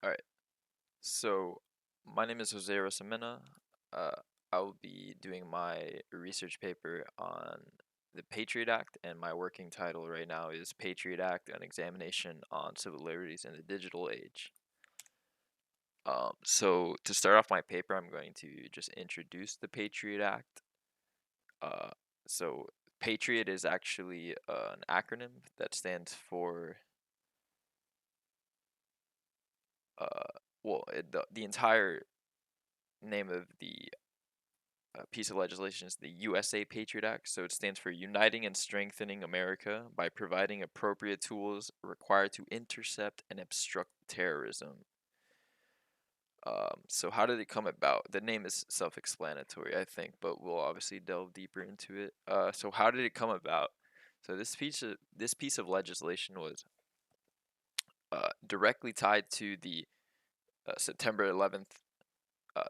All right. So my name is Jose Arosemena. Uh, I will be doing my research paper on the Patriot Act, and my working title right now is Patriot Act: An Examination on Civil Liberties in the Digital Age. So to start off my paper, I'm going to just introduce the Patriot Act. Uh, so Patriot is actually an acronym that stands for uh, the entire name of the piece of legislation is the USA Patriot Act. So it stands for Uniting and Strengthening America by Providing Appropriate Tools Required to Intercept and Obstruct Terrorism. So how did it come about? The name is self-explanatory, I think, but we'll obviously delve deeper into it. So how did it come about? So this piece of legislation was directly tied to the September 11th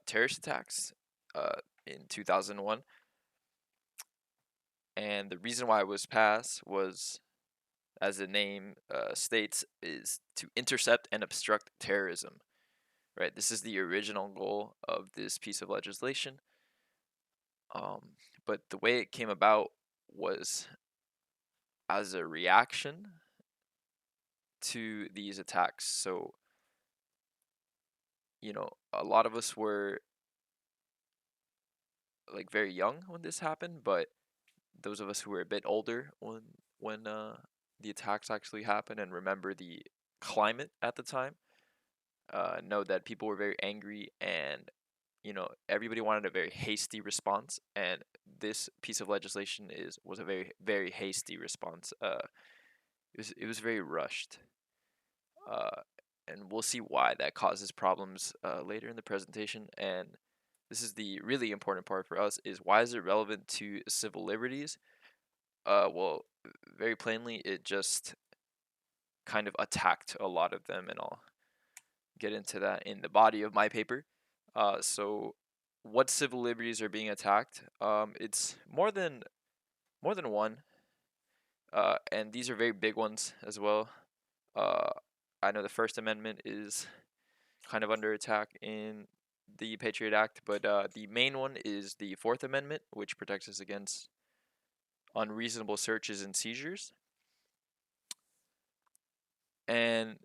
terrorist attacks in 2001. And the reason why it was passed was, as the name states, is to intercept and obstruct terrorism. Right. This is the original goal of this piece of legislation. But the way it came about was as a reaction to these attacks. So, a lot of us were like very young when this happened, but those of us who were a bit older when the attacks actually happened and remember the climate at the time, know that people were very angry, and everybody wanted a very hasty response, and this piece of legislation was a very very hasty response. It was very rushed, uh, and we'll see why that causes problems later in the presentation. And this is the really important part for us: is why is it relevant to civil liberties? Well, very plainly, it just kind of attacked a lot of them, and I'll get into that in the body of my paper. So, what civil liberties are being attacked? It's more than one, and these are very big ones as well. Uh, I know the First Amendment is kind of under attack in the Patriot Act, but the main one is the Fourth Amendment, which protects us against unreasonable searches and seizures. And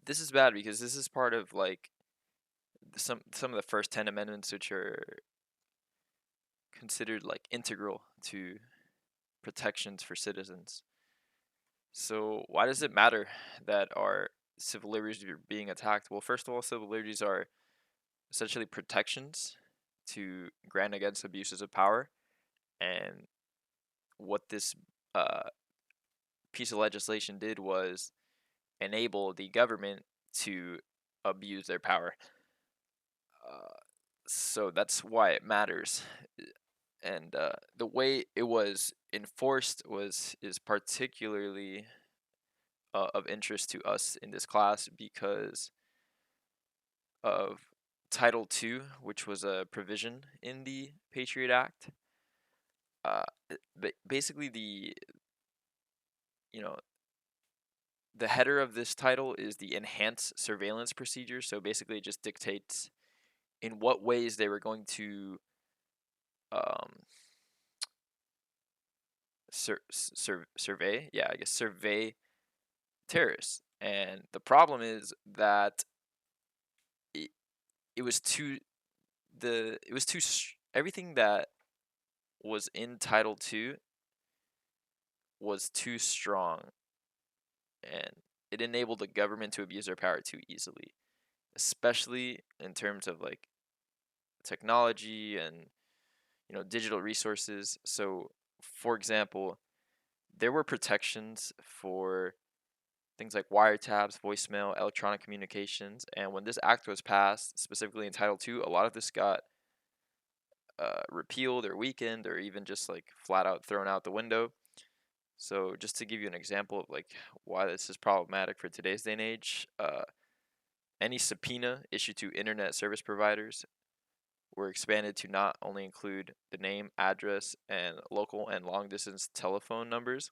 this is bad because this is part of like some of the first 10 amendments, which are considered like integral to protections for citizens. So why does it matter that our civil liberties are being attacked? Well, first of all, civil liberties are essentially protections to grant against abuses of power, and what this uh, piece of legislation did was enable the government to abuse their power. Uh, so that's why it matters. And the way it was enforced is particularly of interest to us in this class because of Title II, which was a provision in the Patriot Act. Basically, you know the header of this title is the enhanced surveillance procedure. So basically, it just dictates in what ways they were going to um, survey. Yeah, I guess survey terrorists. And the problem is that it, it was too it was too everything that was in Title II was too strong, and it enabled the government to abuse their power too easily, especially in terms of like technology and digital resources. So, for example, there were protections for things like wiretaps, voicemail, electronic communications, and when this act was passed, specifically in Title II, a lot of this got repealed or weakened or even just like flat out thrown out the window. So just to give you an example of like why this is problematic for today's day and age, any subpoena issued to internet service providers were expanded to not only include the name, address, and local and long distance telephone numbers.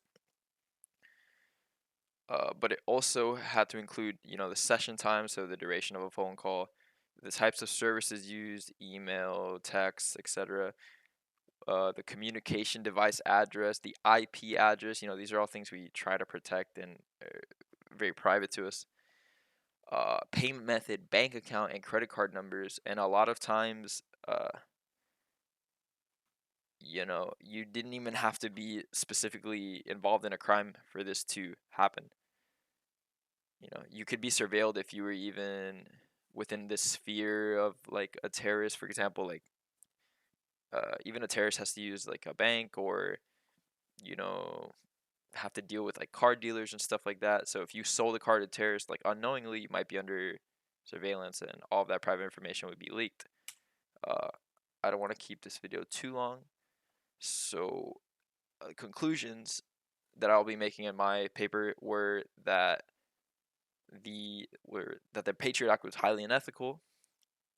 But it also had to include, the session time, so the duration of a phone call, the types of services used, email, text, etc. The communication device address, the IP address. These are all things we try to protect and very private to us. Payment method, bank account, and credit card numbers, and a lot of times, you didn't even have to be specifically involved in a crime for this to happen. You could be surveilled if you were even within the sphere of like a terrorist, for example. Like, even a terrorist has to use like a bank, or you know have to deal with like car dealers and stuff like that. So if you sold a car to terrorists, like unknowingly, you might be under surveillance, and all of that private information would be leaked. Uh, I don't want to keep this video too long, so conclusions that I'll be making in my paper were that the Patriot Act was highly unethical.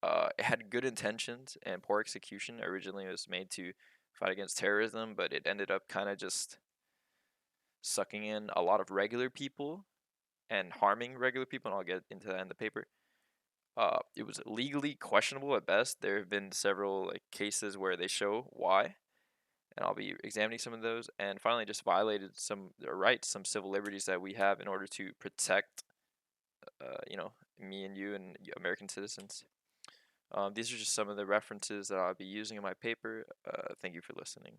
It had good intentions and poor execution. Originally, it was made to fight against terrorism, but it ended up kind of just sucking in a lot of regular people and harming regular people, and I'll get into that in the paper. It was legally questionable at best. There have been several like cases where they show why, and I'll be examining some of those. And finally, just violated some rights, some civil liberties that we have in order to protect, me and you and American citizens. These are just some of the references that I'll be using in my paper. Thank you for listening.